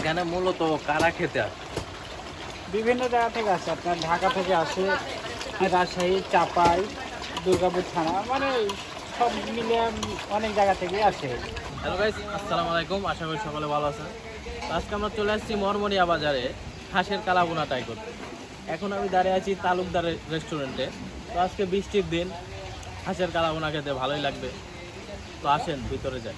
এখানে মূলত কারা খেতে আসে? বিভিন্ন জায়গা থেকে আসে, আপনার ঢাকা থেকে আসে, রাজশাহী, চাপাই, দুর্গাপুর থানা, মানে সব মিলে অনেক জায়গা থেকে আসে। হ্যালো গাইস, আসসালামু আলাইকুম। আশা করি সকলে ভালো আছেন। তো আজকে আমরা চলে আসছি মরমরিয়া বাজারে হাঁসের কালাভুনা ট্রাই করতে। এখন আমি দাঁড়িয়ে আছি তালুকদার রেস্টুরেন্টে। তো আজকে বৃষ্টির দিন, হাঁসের কালাভুনা খেতে ভালোই লাগবে। তো আসেন ভিতরে যাই।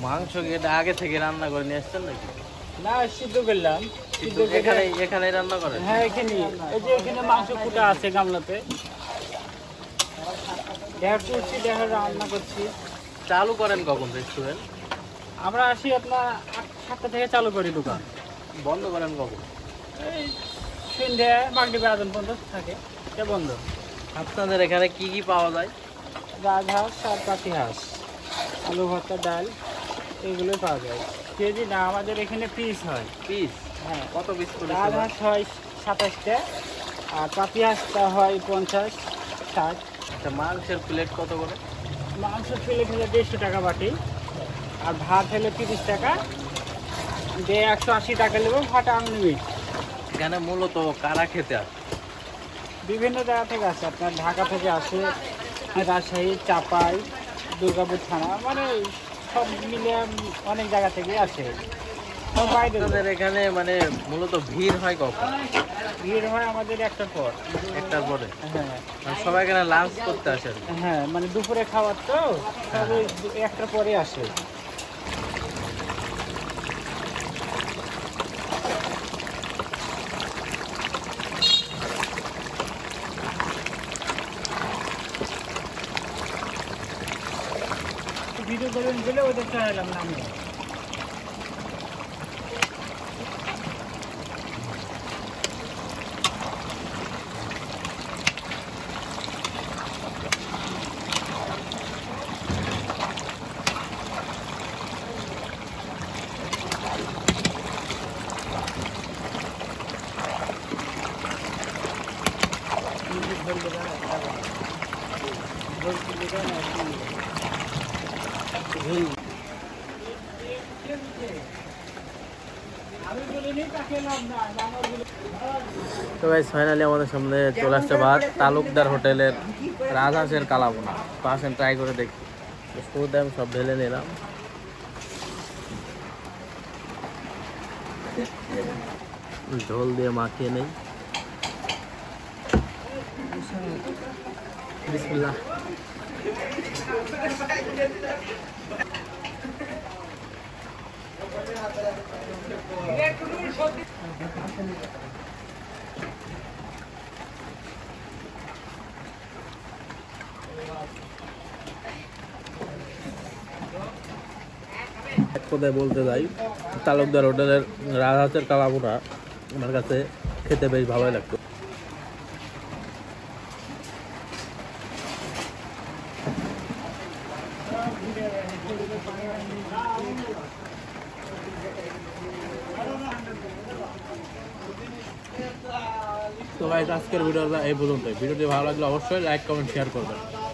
মাংস কি এটা আগে থেকে রান্না করে নিয়ে আসছেন নাকি? না, সিদ্ধ করলাম। সিদ্ধ করে এখানে রান্না করেন? হ্যাঁ, এখানে এই যে এখানে মাংস কুটা আছে গামলাতে, দেখা রান্না করছি। চালু করেন কখন রেস্টুরেন্ট? আমরা আসি আপনার 7টা থেকে চালু করি দোকান। বন্ধ করেন কখন? এই সন্ধ্যে মাগরিব আজান পর্যন্ত থাকে, এটা বন্ধ। আপনাদের এখানে কি কি পাওয়া যায়? রাজহাঁস আর পাতি হাঁস, আলু ভর্তা, ডাল, এগুলোই পাওয়া যায়। কেজি না, আমাদের এখানে পিস হয়। পিস? হ্যাঁ, কত পিস করে? রাজহাঁস হয় 27টা, আর পাতি হাঁসটা হয় 50, 60। আচ্ছা, মাংসের প্লেট কত করে? মাংস প্লেট হলে 150 টাকা বাটি, আর ভাত হলে 30 টাকা, দিয়ে 180 টাকা নেবো, ভাত আনলিমিট। এখানে মূলত কারা খেতে আসে? বিভিন্ন জায়গা থেকে আসে, আপনার ঢাকা থেকে আসে, রাজশাহী, চাপাই, দুর্গাপুর থানা, মানে সব মিলে অনেক জায়গা থেকে আসে। সব বাইরে আপনাদের এখানে মানে মূলত ভিড় হয় কখন? ভিড় হয় আমাদের একটার পর। একটার পরে? হ্যাঁ মানে সবাই এখানে লাঞ্চ করতে আসে আর কি। হ্যাঁ, মানে দুপুরে খাবার তো সবে একটার পরে আসে। ভিডিও করবেন বলে ওদের চাইলাম না আমি। তো গাইস, ফাইনালি আমাদের সামনে চলে আসছে ভাত তালুকদার হোটেলের রাজহাঁসের কালাভুনা। তো আসেন ট্রাই করে দেখি। শুরুতে আমি সব ঢেলে নিলাম। ঝোল দিয়ে মাখিয়ে নেই। বিসমিল্লাহ। এক কথায় বলতে যাই, তালুকদার হোটেলের রাজহাঁসের কালাভুনা আমার কাছে খেতে বেশ ভালোই লাগতো। তো গাইস, আজকের ভিডিওটা এই পর্যন্তই। ভিডিওটি ভালো লাগলে অবশ্যই লাইক, কমেন্ট, শেয়ার করবেন।